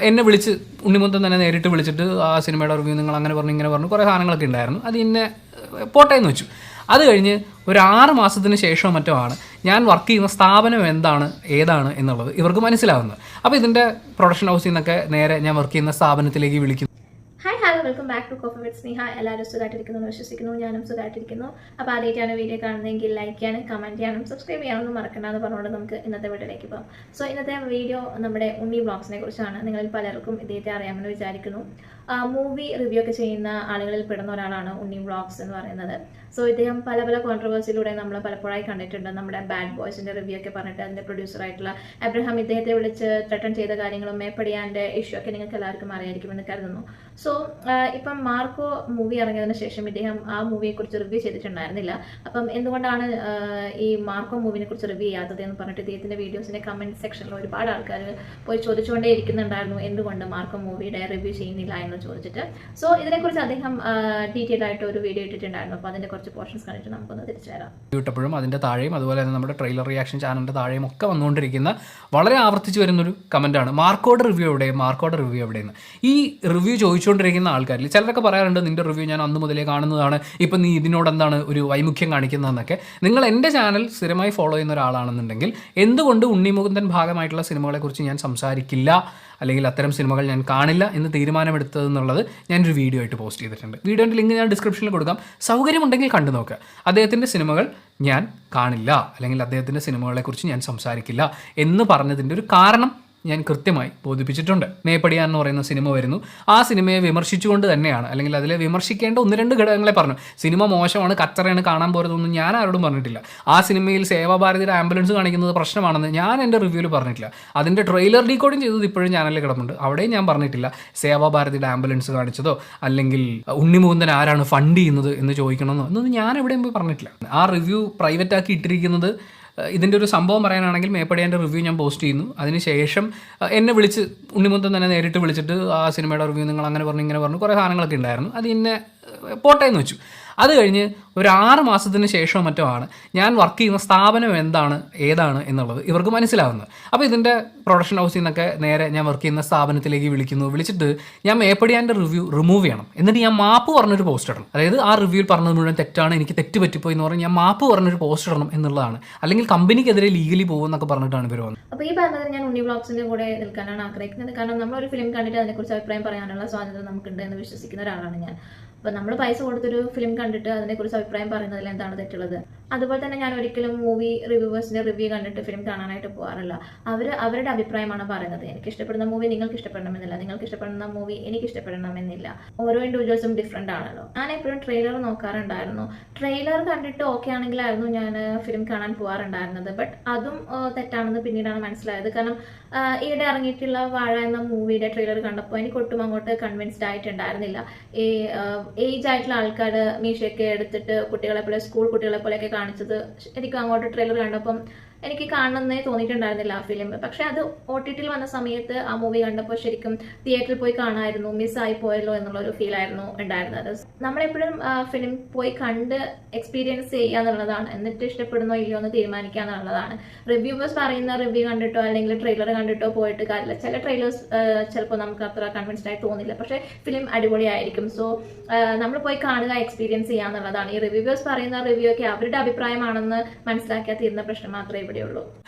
എന്നെ വിളിച്ച് ഉണ്ണിമുത്തൻ തന്നെ നേരിട്ട് വിളിച്ചിട്ട് ആ സിനിമയുടെ റിവ്യൂ നിങ്ങൾ അങ്ങനെ പറഞ്ഞു ഇങ്ങനെ പറഞ്ഞു കുറേ സാധനങ്ങളൊക്കെ ഉണ്ടായിരുന്നു. അത് എന്നെ പോട്ടെ എന്ന് വെച്ചു. അത് കഴിഞ്ഞ് ഒരു 6 മാസത്തിന് ശേഷം മറ്റോ ആണ് ഞാൻ വർക്ക് ചെയ്യുന്ന സ്ഥാപനം ഏതാണ് എന്നുള്ളത് ഇവർക്ക് മനസ്സിലാവുന്നത്. അപ്പോൾ ഇതിൻ്റെ പ്രൊഡക്ഷൻ ഹൗസിൽ നിന്നൊക്കെ നേരെ ഞാൻ വർക്ക് ചെയ്യുന്ന സ്ഥാപനത്തിലേക്ക് വിളിക്കുന്നു. Hello welcome back to coffee with Sneha. എല്ലാവരും സുഖമായിട്ടിരിക്കുന്നു വിശ്വസിക്കുന്നു. ഞാനും സുഖമായിട്ടിരിക്കുന്നു. അപ്പോൾ ആദ്യമായിട്ടാണ് വീഡിയോ കാണുന്നതെങ്കിൽ ലൈക്ക് ചെയ്യാനും കമൻറ്റ് ചെയ്യാനും സബ്സ്ക്രൈബ് ചെയ്യാനൊന്നും മറക്കണ്ടെന്ന് പറഞ്ഞുകൊണ്ട് നമുക്ക് ഇന്നത്തെ വീഡിയോയിലേക്ക് പോകാം. സോ ഇന്നത്തെ വീഡിയോ നമ്മുടെ ഉണ്ണി വ്ളോഗ്സിനെ കുറിച്ചാണ്. നിങ്ങളിൽ പലർക്കും ഇദ്ദേഹത്തെ അറിയാമെന്ന് വിചാരിക്കുന്നു. മൂവി റിവ്യൂ ഒക്കെ ചെയ്യുന്ന ആളുകളിൽ പെടുന്ന ഒരാളാണ് ഉണ്ണി വ്ളോഗ്സ് എന്ന് പറയുന്നത്. സോ ഇദ്ദേഹം പല കോൺട്രവേഴ്സിയിലൂടെ നമ്മൾ പലപ്പോഴായി കണ്ടിട്ടുണ്ട്. നമ്മുടെ ബാഡ് ബോയ്സിൻ്റെ റിവ്യൂ ഒക്കെ പറഞ്ഞിട്ട് അതിൻ്റെ പ്രൊഡ്യൂസറായിട്ടുള്ള അബ്രഹാം ഇദ്ദേഹത്തെ വിളിച്ച് ത്രട്ടൺ ചെയ്ത കാര്യങ്ങളും മേപ്പടിയാൻ്റെ ഇഷ്യൂ ഒക്കെ നിങ്ങൾക്ക് എല്ലാവർക്കും അറിയായിരിക്കുമെന്ന് കരുതുന്നു. സോ ഇപ്പം മാർക്കോ മൂവി ഇറങ്ങിയതിന് ശേഷം ഇദ്ദേഹം ആ മൂവിയെക്കുറിച്ച് റിവ്യൂ ചെയ്തിട്ടുണ്ടായിരുന്നില്ല. അപ്പം എന്തുകൊണ്ടാണ് ഈ മാർക്കോ മൂവിനെ കുറിച്ച് റിവ്യൂ ചെയ്യാത്തത് എന്ന് പറഞ്ഞിട്ട് ഇദ്ദേഹത്തിൻ്റെ വീഡിയോസിൻ്റെ കമൻറ്റ് സെക്ഷനിൽ ഒരുപാട് ആൾക്കാർ പോയി ചോദിച്ചുകൊണ്ടേ ഇരിക്കുന്നുണ്ടായിരുന്നു എന്തുകൊണ്ട് മാർക്കോ മൂവിയുടെ റിവ്യൂ ചെയ്യുന്നില്ല എന്ന് ചോദിച്ചിട്ട്. സോ ഇതിനെക്കുറിച്ച് അദ്ദേഹം ഡീറ്റെയിൽ ആയിട്ട് ഒരു വീഡിയോ ഇട്ടിട്ടുണ്ടായിരുന്നു. അപ്പോൾ അതിൻ്റെ കുറച്ച് പോർഷൻസ് കണ്ടിട്ട് നമുക്കൊന്ന് തിരിച്ചു വരാം. ഇട്ടപ്പോഴും അതിൻ്റെ താഴെയും അതുപോലെ തന്നെ നമ്മുടെ ട്രെയിലർ റിയാക്ഷൻ ചാനലിൻ്റെ താഴെയും ഒക്കെ വന്നുകൊണ്ടിരിക്കുന്ന വളരെ ആവർത്തിച്ച് വരുന്നൊരു കമൻറ്റാണ് മാർക്കോയുടെ റിവ്യൂ എവിടെയെന്ന്. ഈ റിവ്യൂ ചോദിച്ചുകൊണ്ടിരിക്കുന്ന ആൾക്കാരിൽ ചിലരൊക്കെ പറയാറുണ്ട് നിൻ്റെ റിവ്യൂ ഞാൻ അന്ന് മുതലേ കാണുന്നതാണ്, ഇപ്പം നീ ഇതിനോട് എന്താണ് ഒരു വൈമുഖ്യം കാണിക്കുന്നതെന്നൊക്കെ. നിങ്ങൾ എൻ്റെ ചാനൽ സ്ഥിരമായി ഫോളോ ചെയ്യുന്ന ഒരാളാണെന്നുണ്ടെങ്കിൽ എന്തുകൊണ്ട് ഉണ്ണിമുകുന്ദൻ ഭാഗമായിട്ടുള്ള സിനിമകളെക്കുറിച്ച് ഞാൻ സംസാരിക്കില്ല അല്ലെങ്കിൽ അത്തരം സിനിമകൾ ഞാൻ കാണില്ല എന്ന് തീരുമാനമെടുത്തതെന്നുള്ളത് ഞാനൊരു വീഡിയോ ആയിട്ട് പോസ്റ്റ് ചെയ്തിട്ടുണ്ട്. വീഡിയോൻ്റെ ലിങ്ക് ഞാൻ ഡിസ്ക്രിപ്ഷനിൽ കൊടുക്കാം. സൗകര്യമുണ്ടെങ്കിൽ കണ്ടു നോക്കുക. അദ്ദേഹത്തിൻ്റെ സിനിമകൾ ഞാൻ കാണില്ല അല്ലെങ്കിൽ അദ്ദേഹത്തിൻ്റെ സിനിമകളെക്കുറിച്ച് ഞാൻ സംസാരിക്കില്ല എന്ന് പറഞ്ഞതിൻ്റെ ഒരു കാരണം ഞാൻ കൃത്യമായി ബോധിപ്പിച്ചിട്ടുണ്ട്. മേപ്പടിയാൻ എന്ന് പറയുന്ന സിനിമ വരുന്നു. ആ സിനിമയെ വിമർശിച്ചുകൊണ്ട് തന്നെയാണ് അല്ലെങ്കിൽ അതിലെ വിമർശിക്കേണ്ട 1-2 ഘടകങ്ങളെ പറഞ്ഞു. സിനിമ മോശമാണ്, കച്ചറയാണ്, കാണാൻ പോരുന്നൊന്നും ഞാൻ ആരോടും പറഞ്ഞിട്ടില്ല. ആ സിനിമയിൽ സേവാഭാരതിയുടെ ആംബുലൻസ് കാണിക്കുന്നത് പ്രശ്നമാണെന്ന് ഞാൻ എൻ്റെ റിവ്യൂവിൽ പറഞ്ഞിട്ടില്ല. അതിൻ്റെ ട്രെയിലർ ഡീകോഡിങ് ചെയ്തത് ഇപ്പോഴും ചാനലിൽ കിടപ്പുണ്ട്. അവിടെയും ഞാൻ പറഞ്ഞിട്ടില്ല സേവാഭാരതിയുടെ ആംബുലൻസ് കാണിച്ചതോ അല്ലെങ്കിൽ ഉണ്ണിമുകുന്ദൻ ആരാണ് ഫണ്ട് ചെയ്യുന്നത് എന്ന് ചോദിക്കണമെന്നോ എന്നൊന്നും ഞാൻ എവിടെയും പോയി പറഞ്ഞിട്ടില്ല. ആ റിവ്യൂ പ്രൈവറ്റ് ആക്കി ഇട്ടിരിക്കുന്നത് ഇതിൻ്റെ ഒരു സംഭവം പറയാനാണെങ്കിൽ മേപ്പടിയാൻ്റെ റിവ്യൂ ഞാൻ പോസ്റ്റ് ചെയ്യുന്നു. അതിനുശേഷം എന്നെ വിളിച്ച് ഉണ്ണിമുത്തൻ തന്നെ നേരിട്ട് വിളിച്ചിട്ട് ആ സിനിമയുടെ റിവ്യൂ നിങ്ങൾ അങ്ങനെ പറഞ്ഞു ഇങ്ങനെ പറഞ്ഞു കുറേ സാധനങ്ങളൊക്കെ ഉണ്ടായിരുന്നു. അത് എന്നെ പോട്ടെ എന്ന് വെച്ചു. അത് കഴിഞ്ഞ് ഒരു 6 മാസത്തിന് ശേഷം മറ്റോ ആണ് ഞാൻ വർക്ക് ചെയ്യുന്ന സ്ഥാപനം ഏതാണ് എന്നുള്ളത് ഇവർക്ക് മനസ്സിലാവുന്നത്. അപ്പോൾ ഇതിൻ്റെ പ്രൊഡക്ഷൻ ഹൗസിൽ നിന്നൊക്കെ നേരെ ഞാൻ വർക്ക് ചെയ്യുന്ന സ്ഥാപനത്തിലേക്ക് വിളിച്ചിട്ട് ഞാൻ മേപ്പടിയാൻ്റെ റിവ്യൂ റിമൂവ് ചെയ്യണം, എന്നിട്ട് ഞാൻ മാപ്പ് പറഞ്ഞൊരു പോസ്റ്റ് ഇടണം. അതായത് ആ റിവ്യൂവിൽ പറഞ്ഞത് മുഴുവൻ തെറ്റാണ്, എനിക്ക് തെറ്റ് പറ്റിപ്പോയി എന്ന് പറഞ്ഞ് ഞാൻ മാപ്പ് പറഞ്ഞൊരു പോസ്റ്റ് ഇടണം എന്നുള്ളതാണ്. അല്ലെങ്കിൽ കമ്പനിക്കെതിരെ ലീഗലി പോകും എന്നൊക്കെ പറഞ്ഞിട്ടാണ് ഇവർ വന്നത്. അപ്പോൾ ഈ പറഞ്ഞത് ഞാൻ ഉണ്ണി വ്ളോഗ്സിൻ്റെ കൂടെ നിൽക്കാനാണ് ആഗ്രഹിക്കുന്നത്. കാരണം നമ്മളൊരു ഫിലിം കണ്ടിട്ട് അതിനെക്കുറിച്ച് അഭിപ്രായം പറയാനുള്ള സ്വാതന്ത്ര്യം നമുക്കുണ്ട് എന്ന് വിശ്വസിക്കുന്ന ഒരാളാണ് ഞാൻ. അപ്പോൾ നമ്മൾ പൈസ കൊടുത്തൊരു ഫിലിം കണ്ടിട്ട് അതിനെക്കുറിച്ച് അഭിപ്രായം പറയുന്നതിൽ എന്താണ് തെറ്റുള്ളത്? അതുപോലെ തന്നെ ഞാൻ ഒരിക്കലും മൂവി റിവ്യൂവേഴ്സിൻ്റെ റിവ്യൂ കണ്ടിട്ട് ഫിലിം കാണാനായിട്ട് പോകാറില്ല. അവരുടെ അഭിപ്രായമാണ് പറയുന്നത്. എനിക്ക് ഇഷ്ടപ്പെടുന്ന മൂവി നിങ്ങൾക്ക് ഇഷ്ടപ്പെടണമെന്നില്ല, നിങ്ങൾക്ക് ഇഷ്ടപ്പെടുന്ന മൂവി എനിക്ക് ഇഷ്ടപ്പെടണമെന്നില്ല. ഓരോ ഇൻഡിവിജ്വൽസും ഡിഫറെൻ്റ് ആണല്ലോ. ഞാൻ എപ്പോഴും ട്രെയിലർ നോക്കാറുണ്ടായിരുന്നു. ട്രെയിലർ കണ്ടിട്ട് ഓക്കെ ആണെങ്കിലായിരുന്നു ഞാൻ ഫിലിം കാണാൻ പോകാറുണ്ടായിരുന്നത്. ബട്ട് അതും തെറ്റാണെന്ന് പിന്നീടാണ് മനസ്സിലായത്. കാരണം ഈയിടെ ഇറങ്ങിയിട്ടുള്ള വാഴ എന്ന മൂവിയുടെ ട്രെയിലർ കണ്ടപ്പോൾ എനിക്ക് ഒട്ടും അങ്ങോട്ട് കൺവിൻസ്ഡ് ആയിട്ടുണ്ടായിരുന്നില്ല. ഈ ഏജ് ആയിട്ടുള്ള ആൾക്കാർ മീശയൊക്കെ എടുത്തിട്ട് കുട്ടികളെ പോലെ സ്കൂൾ കുട്ടികളെ പോലെയൊക്കെ കാണിച്ചത് എനിക്ക് അങ്ങോട്ട് ട്രെയിലർ കണ്ടപ്പം എനിക്ക് കാണണമെന്നേ തോന്നിയിട്ടുണ്ടായിരുന്നില്ല ആ ഫിലിം. പക്ഷെ അത് OTTയിൽ വന്ന സമയത്ത് ആ മൂവി കണ്ടപ്പോൾ ശരിക്കും തിയേറ്ററിൽ പോയി കാണാമായിരുന്നു, മിസ്സായി പോയല്ലോ എന്നുള്ളൊരു ഫീലായിരുന്നു ഉണ്ടായിരുന്നത്. നമ്മളെപ്പോഴും ഫിലിം പോയി കണ്ട് എക്സ്പീരിയൻസ് ചെയ്യുക എന്നുള്ളതാണ്, എന്നിട്ട് ഇഷ്ടപ്പെടുന്നോ ഇല്ലയോ എന്ന് തീരുമാനിക്കുക എന്നുള്ളതാണ്. റിവ്യൂവേഴ്സ് പറയുന്ന റിവ്യൂ കണ്ടിട്ടോ അല്ലെങ്കിൽ ട്രെയിലർ കണ്ടിട്ടോ പോയിട്ട് കാര്യമില്ല. ചില ട്രെയിലേഴ്സ് ചിലപ്പോൾ നമുക്ക് അത്ര കൺവിൻസ്ഡ് ആയി തോന്നില്ല, പക്ഷേ ഫിലിം അടിപൊളിയായിരിക്കും. സോ നമ്മൾ പോയി കാണുക, എക്സ്പീരിയൻസ് ചെയ്യുക എന്നുള്ളതാണ്. ഈ റിവ്യൂവേഴ്സ് പറയുന്ന റിവ്യൂ ഒക്കെ അവരുടെ അഭിപ്രായമാണെന്ന് മനസ്സിലാക്കിയാൽ തീരുന്ന പ്രശ്നം മാത്രമേ ഇവിടെയുള്ളൂ.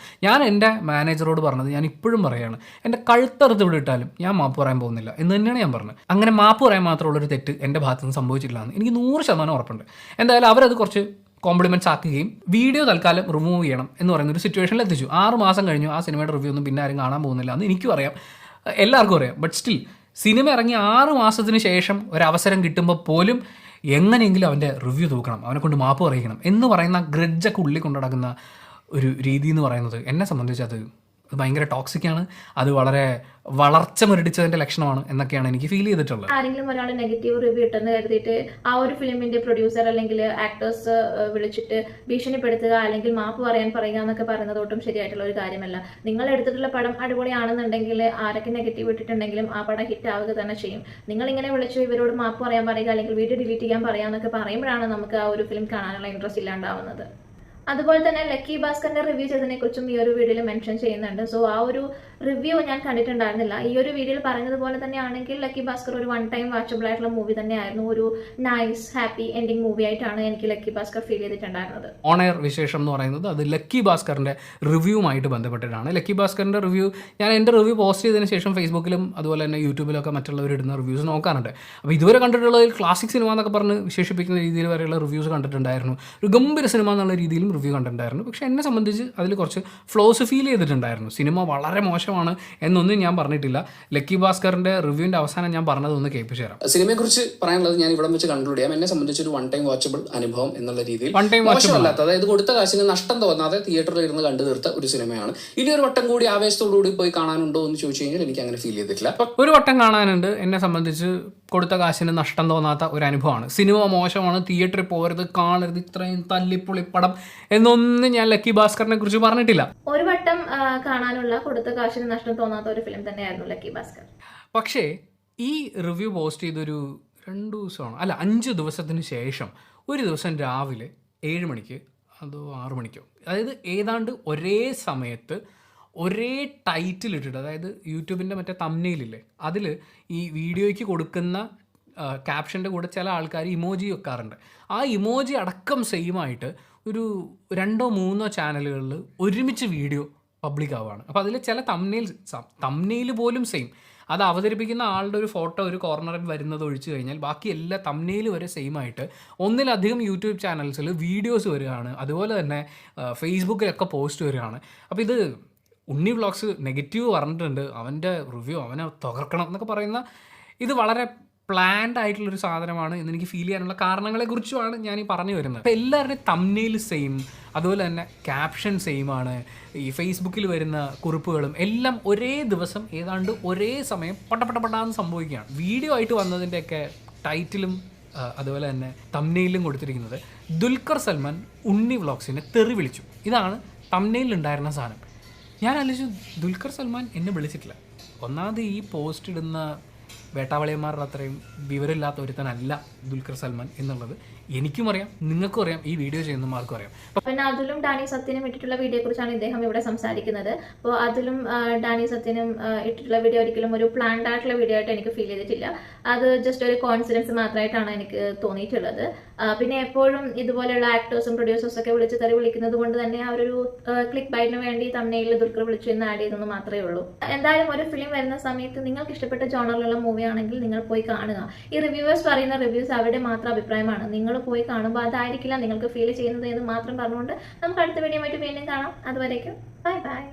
ഞാൻ എൻ്റെ മാനേജറോട് പറഞ്ഞത് ഞാൻ ഇപ്പോഴും പറയാണ്, എൻ്റെ കഴുത്തറുത്ത് ഇവിടെ ഇട്ടാലും ഞാൻ മാപ്പ് പറയാൻ പോകുന്നില്ല എന്ന് തന്നെയാണ് ഞാൻ പറഞ്ഞത്. അങ്ങനെ മാപ്പ് പറയാൻ മാത്രമുള്ളൊരു തെറ്റ് എൻ്റെ ഭാഗത്തുനിന്ന് സംഭവിച്ചിട്ടില്ല എന്ന് എനിക്ക് 100% ഉറപ്പുണ്ട്. എന്തായാലും അവരത് കുറച്ച് കോംപ്ലിമെൻറ്റ്സ് ആക്കുകയും വീഡിയോ തൽക്കാലം റിമൂവ് ചെയ്യണം എന്ന് പറയുന്ന ഒരു സിറ്റുവേഷനിൽ എത്തിച്ചു. 6 മാസം കഴിഞ്ഞു, ആ സിനിമയുടെ റിവ്യൂ ഒന്നും പിന്നെ ആരും കാണാൻ പോകുന്നില്ല എന്ന് എനിക്കും അറിയാം, എല്ലാവർക്കും അറിയാം. ബട്ട് സ്റ്റിൽ സിനിമ ഇറങ്ങി 6 മാസത്തിന് ശേഷം ഒരവസരം കിട്ടുമ്പോൾ പോലും എങ്ങനെയെങ്കിലും അവൻ്റെ റിവ്യൂ തൂക്കണം, അവനെ കൊണ്ട് മാപ്പ് പറയിക്കണം എന്ന് പറയുന്ന ഗ്രഡ്ജൊക്കെ ഉള്ളിൽ കൊണ്ടു നടക്കുന്ന ഒരു രീതി എന്ന് പറയുന്നത് എന്നെ സംബന്ധിച്ച് അത് ഭയങ്കര ടോക്സിക്കാണ്. അത് വളരെ വളർച്ച മുരടിച്ചതിൻ്റെ ലക്ഷണമാണ് എന്നൊക്കെയാണ് എനിക്ക് ഫീൽ ചെയ്തിട്ടുള്ളത്. ആരെങ്കിലും ഒരാൾ നെഗറ്റീവ് റിവ്യൂ ഇട്ടെന്ന് കരുതിയിട്ട് ആ ഒരു ഫിലിമിന്റെ പ്രൊഡ്യൂസർ അല്ലെങ്കിൽ ആക്ടേഴ്സ് വിളിച്ചിട്ട് ഭീഷണിപ്പെടുത്തുക അല്ലെങ്കിൽ മാപ്പ് പറയുക എന്നൊക്കെ പറയുന്നത് ഒട്ടും ശരിയായിട്ടുള്ള ഒരു കാര്യമല്ല. നിങ്ങൾ എടുത്തിട്ടുള്ള പടം അടിപൊളിയാണെന്നുണ്ടെങ്കിൽ ആരൊക്കെ നെഗറ്റീവ് ഇട്ടിട്ടുണ്ടെങ്കിലും ആ പടം ഹിറ്റ് ആവുക തന്നെ ചെയ്യും. നിങ്ങൾ ഇങ്ങനെ വിളിച്ചു ഇവരോട് മാപ്പ് പറയാൻ പറയുക അല്ലെങ്കിൽ വീഡിയോ ഡിലീറ്റ് ചെയ്യാൻ പറയാന്നൊക്കെ പറയുമ്പോഴാണ് നമുക്ക് ആ ഒരു ഫിലിം കാണാനുള്ള ഇൻട്രസ്റ്റ് ഇല്ലാണ്ടാവുന്നത്. അതുപോലെ തന്നെ ലക്കി ഭാസ്കറിന്റെ റിവ്യൂ ചെയ്തതിനെ കുറിച്ചും ഈ ഒരു വീഡിയോയിൽ മെൻഷൻ ചെയ്യുന്നുണ്ട്. സോ ആ ഒരു റിവ്യൂ ഞാൻ കണ്ടിട്ടുണ്ടായിരുന്നില്ല. ഈ ഒരു വീഡിയോയിൽ പറഞ്ഞതുപോലെ തന്നെ ആണെങ്കിൽ ലക്കി ഭാസ്കർ ഒരു വൺ ടൈം വാച്ചബിൾ ആയിട്ടുള്ള മൂവി തന്നെയായിരുന്നു. ഒരു നൈസ് ഹാപ്പി എൻഡിങ് മൂവി ആയിട്ടാണ് എനിക്ക് ലക്കി ഭാസ്കർ ഫീൽ ചെയ്തിട്ടുണ്ടായിരുന്നത്. ഓൺ എയർ വിശേഷം എന്ന് പറയുന്നത് അത് ലക്കി ഭാസ്കറിന്റെ റിവ്യൂവുമായിട്ട് ബന്ധപ്പെട്ടിട്ടാണ്. ലക്കി ഭാസ്കറിന്റെ റിവ്യൂ ഞാൻ എൻ്റെ റിവ്യൂ പോസ്റ്റ് ചെയ്തതിന് ശേഷം ഫേസ്ബുക്കിലും അതുപോലെ തന്നെ യൂട്യൂബിലൊക്കെ മറ്റുള്ളവർ ഇടുന്ന റിവ്യൂസ് നോക്കാറുണ്ട്. അപ്പോൾ ഇതുവരെ കണ്ടിട്ടുള്ളതിൽ ക്ലാസിക് സിനിമ എന്നൊക്കെ പറഞ്ഞ് വിശേഷിപ്പിക്കുന്ന രീതിയിൽ വരെയുള്ള റിവ്യൂസ് കണ്ടിട്ടുണ്ടായിരുന്നു. ഒരു ഗംഭീര സിനിമ എന്നുള്ള രീതിയിലും റിവ്യൂ കണ്ടിട്ടുണ്ടായിരുന്നു. പക്ഷേ എന്നെ സംബന്ധിച്ച് അതിൽ കുറച്ച് ഫ്ലോസ് ഫീൽ ചെയ്തിട്ടുണ്ടായിരുന്നു. സിനിമ വളരെ മോശമാണ് എന്നൊന്നും ഞാൻ പറഞ്ഞിട്ടില്ല. ലക്കി ഭാസ്കറിന്റെ റിവ്യൂവിന്റെ അവസാനം ഞാൻ പറഞ്ഞതൊന്ന് കേൾപ്പിച്ചു തരാം. സിനിമയെക്കുറിച്ച് പറയാനുള്ളത് ഞാൻ ഇവിടെ വെച്ച് കൺക്ലൂഡ് ചെയ്യാം. എന്നെ സംബന്ധിച്ച് ഒരു വൺ ടൈം വാച്ചബിൾ അനുഭവം എന്നുള്ള രീതിയിൽ വൺ ടൈം വാച്ചബിൾ, അതായത് കൊടുത്ത കാശിന് നഷ്ടം തോന്നാതെ തിയേറ്ററിൽ ഇരുന്ന് കണ്ടു തീർത്ത ഒരു സിനിമയാണ്. ഇനി ഒരു വട്ടം കൂടി ആവേശത്തോടുകൂടി പോയി കാണാനുണ്ടോ എന്ന് ചോദിച്ചു കഴിഞ്ഞാൽ എനിക്ക് അങ്ങനെ ഫീൽ ചെയ്തിട്ടില്ല. ഒരു വട്ടം കാണാനുണ്ട്. എന്നെ സംബന്ധിച്ച് കൊടുത്ത കാശിന് നഷ്ടം തോന്നാത്ത ഒരു അനുഭവമാണ്. സിനിമ മോശമാണ്, തിയേറ്ററിൽ പോകരുത്, കാണരുത്, ഇത്രയും തല്ലിപ്പൊളിപ്പടം എന്നൊന്നും ഞാൻ ലക്കി ഭാസ്കറിനെ കുറിച്ച് പറഞ്ഞിട്ടില്ല. ഒരു വട്ടം കാണാനുള്ള കൊടുത്ത കാശിന് നഷ്ടം തോന്നാത്ത ഒരു ഫിലിം തന്നെയായിരുന്നു ലക്കി ഭാസ്കർ. പക്ഷേ ഈ റിവ്യൂ പോസ്റ്റ് ചെയ്തൊരു 2 ദിവസമാണോ അല്ല 5 ദിവസത്തിന് ശേഷം ഒരു ദിവസം രാവിലെ 7 മണിക്ക് അതോ 6 മണിക്കോ, അതായത് ഏതാണ്ട് ഒരേ സമയത്ത് ഒരേ ടൈറ്റിൽ ഇട്ടിട്ട്, അതായത് യൂട്യൂബിൻ്റെ മറ്റേ തംബ്നെയിലില്ലേ അതിൽ ഈ വീഡിയോയ്ക്ക് കൊടുക്കുന്ന ക്യാപ്ഷൻ്റെ കൂടെ ചില ആൾക്കാർ ഇമോജി വെക്കാറുണ്ട്. ആ ഇമോജി അടക്കം സെയിമായിട്ട് ഒരു 2-3 ചാനലുകളിൽ ഒരുമിച്ച് വീഡിയോ പബ്ലിക് ആവുകയാണ്. അപ്പോൾ അതിൽ ചില തംബ്നെയിൽ പോലും സെയിം, അത് അവതരിപ്പിക്കുന്ന ആളുടെ ഒരു ഫോട്ടോ ഒരു കോർണറിൽ വരുന്നത് ഒഴിച്ചു കഴിഞ്ഞാൽ ബാക്കി എല്ലാ തംബ്നെയിൽ വരെ സെയിം ആയിട്ട് ഒന്നിലധികം യൂട്യൂബ് ചാനൽസിൽ വീഡിയോസ് വരികയാണ്. അതുപോലെ തന്നെ ഫേസ്ബുക്കിലൊക്കെ പോസ്റ്റ് വരികയാണ്. അപ്പോൾ ഇത് ഉണ്ണി വ്ളോഗ്സ് നെഗറ്റീവ് പറഞ്ഞിട്ടുണ്ട്, അവൻ്റെ റിവ്യൂ അവനെ തകർക്കണം എന്നൊക്കെ പറയുന്ന ഇത് വളരെ പ്ലാൻഡ് ആയിട്ടുള്ളൊരു സാധനമാണ് എന്നെനിക്ക് ഫീൽ ചെയ്യാനുള്ള കാരണങ്ങളെക്കുറിച്ചുമാണ് ഞാൻ ഈ പറഞ്ഞു വരുന്നത്. അപ്പോൾ എല്ലാവരുടെയും തംബ്നെയിൽ സെയിം, അതുപോലെ തന്നെ ക്യാപ്ഷൻ സെയിം ആണ്, ഈ ഫേസ്ബുക്കിൽ വരുന്ന കുറിപ്പുകളും എല്ലാം ഒരേ ദിവസം ഏതാണ്ട് ഒരേ സമയം പട്ടപ്പെടാന്ന് സംഭവിക്കുകയാണ്. വീഡിയോ ആയിട്ട് വന്നതിൻ്റെയൊക്കെ ടൈറ്റിലും അതുപോലെ തന്നെ തംബ്നെയിലും കൊടുത്തിരിക്കുന്നത് ദുൽഖർ സൽമാൻ ഉണ്ണി വ്ളോഗ്സിനെ തെറി വിളിച്ചു. ഇതാണ് തംബ്നെയിലിൽ ഉണ്ടായിരുന്ന സാധനം. ഞാൻ ആലോചിച്ചു, ദുൽഖർ സൽമാൻ എന്നെ വിളിച്ചിട്ടില്ല. ഒന്നാമത് ഈ പോസ്റ്റ് ഇടുന്ന വേട്ടാവളിയന്മാരുടെ അത്രയും വിവരമില്ലാത്ത ഒരുത്തനല്ല ദുൽഖർ സൽമാൻ എന്നുള്ളത് എനിക്കും അറിയാം, നിങ്ങൾക്കും അറിയാം, ഈ വീഡിയോ ചെയ്യുന്നവർക്കും അറിയാം. പിന്നെ അതുലും ഡാനി സത്യനും ഇട്ടിട്ടുള്ള വീഡിയോയെ കുറിച്ചാണ് ഇദ്ദേഹം ഇവിടെ സംസാരിക്കുന്നത്. അപ്പോൾ അതുലും ഡാനി സത്യനും ഇട്ടിട്ടുള്ള വീഡിയോ ഒരിക്കലും ഒരു പ്ലാൻഡ് ആയിട്ടുള്ള വീഡിയോ ആയിട്ട് എനിക്ക് ഫീൽ ചെയ്തിട്ടില്ല. അത് ജസ്റ്റ് ഒരു കോൺഫിഡൻസ് മാത്രമായിട്ടാണ് എനിക്ക് തോന്നിയിട്ടുള്ളത്. പിന്നെ എപ്പോഴും ഇതുപോലെയുള്ള ആക്ടേഴ്സും പ്രൊഡ്യൂസേഴ്സും ഒക്കെ വിളിച്ച് തെറി വിളിക്കുന്നത് കൊണ്ട് തന്നെ അവരൊരു ക്ലിക്ക് ബൈറ്റിന് വേണ്ടി തംബ്നെയിൽ ദുൽഖർ വിളിച്ചു എന്ന് ആഡ് ചെയ്തെന്ന് മാത്രമേ ഉള്ളൂ. എന്തായാലും ഒരു ഫിലിം വരുന്ന സമയത്ത് നിങ്ങൾക്ക് ഇഷ്ടപ്പെട്ട ജോണറിലുള്ള മൂവി ആണെങ്കിൽ നിങ്ങൾ പോയി കാണുക. ഈ റിവ്യൂവേഴ്സ് പറയുന്ന റിവ്യൂസ് അവരുടെ മാത്രം അഭിപ്രായമാണ്. നിങ്ങൾ പോയി കാണുമ്പോൾ അതായിരിക്കില്ല നിങ്ങൾക്ക് ഫീൽ ചെയ്യുന്നത് എന്ന് മാത്രം പറഞ്ഞുകൊണ്ട് നമുക്ക് അടുത്ത വീഡിയോ ആയിട്ട് വീണ്ടും കാണാം. അതുവരേക്കും ബൈ ബൈ.